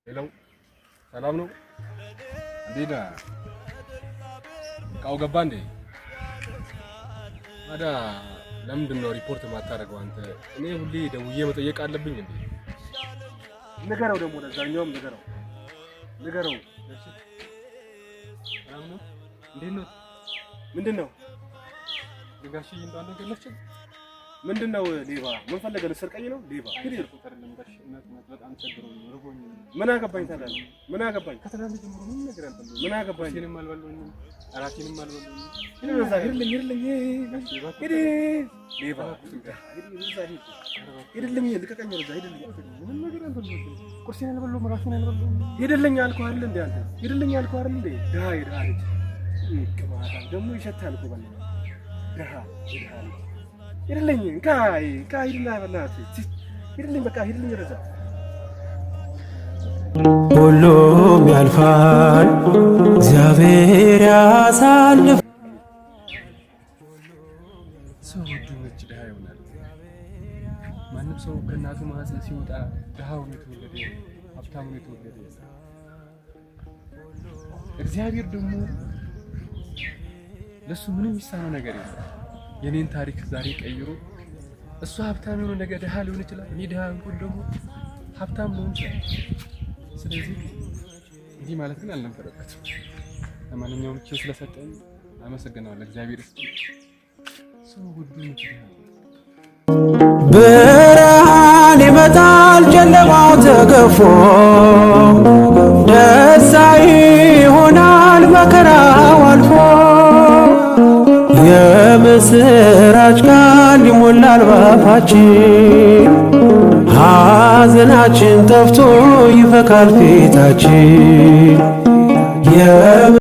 ሄሎ ሰላም ነው እንዴት ነህ? እቃው ገባ እንዴ? ታዲያ ለምንድን ነው ሪፖርት የማታደርገው አንተ? እኔ ሁሌ ደውዬ መጠየቅ አለብኝ እንዴ? ንገረው ደግሞ ለዛኛውም ንገረው። እሺ ሰላም ነው እንዴት ነው? ምንድነው ጋሽ እንዳለ ገለች? ምንድነው ሌባ? ምን ፈለገ? ሰርቀኝ ነው ሌባ? ሂድ ቁጥር ለምጋሽ በጣም ቸግሮኝ ርቦኝ። ምን አገባኝ ታዲያ? ምን አገባኝ? ከተናንተ ጀምሮ ምን ነገር አልፈልግም። ምን አገባኝ? እኔንም አልበላኝም አራቴንም አልበላኝም። ሂድልኝ ሌባ ሂድልኝ ልቀቀኝ። ወደዛ ሂድልኝ። ምን ነገር አልፈልግም። ቁርሴን አልበላሁም ራሴን አልበላሁም። ሂድልኝ አልኩህ አይደል እንዴ አንተ? ሂድልኝ አልኩህ አይደል እንዴ? ድሃ ልጅ ቅባታ ደግሞ ይሸታል እኮ በል ድሃ ልጅ ሂድልኝ ሂድና በእናትህ ሂድልኝ በቃ ሂድልኝ ወደዛ። ሁሉም ያልፋል እግዚአብሔር ያሳልፍ። ሰው ወዶች ድሃ ይሆናል። ማንም ሰው ከእናቱ ማህፀን ሲወጣ ድሃው ነው የተወለደ፣ ሀብታሙ ነው የተወለደ። እግዚአብሔር ደግሞ ለሱ ምንም የሚሳነው ነገር የለም። የኔን ታሪክ ዛሬ ቀይሮ እሱ ሀብታም የሆነ ነገር ድሃ ሊሆን ይችላል። እኔ ድሃ እንኳን ደግሞ ሀብታም ነው ይችላል። ስለዚህ እንዲህ ማለት ግን አልነበረበትም። ለማንኛውም ቼ ስለሰጠኝ አመሰግናለሁ። እግዚአብሔር ይስጥልኝ። ሰው ሁሉ ይችላል። ብርሃን ይመጣል ጨለማው ተገፎ፣ ደስታ ይሆናል መከራው አልፎ፣ የምስራች ቃል ይሞላል ባፋችን፣ ሐዘናችን ጠፍቶ ይፈካል ፊታችን።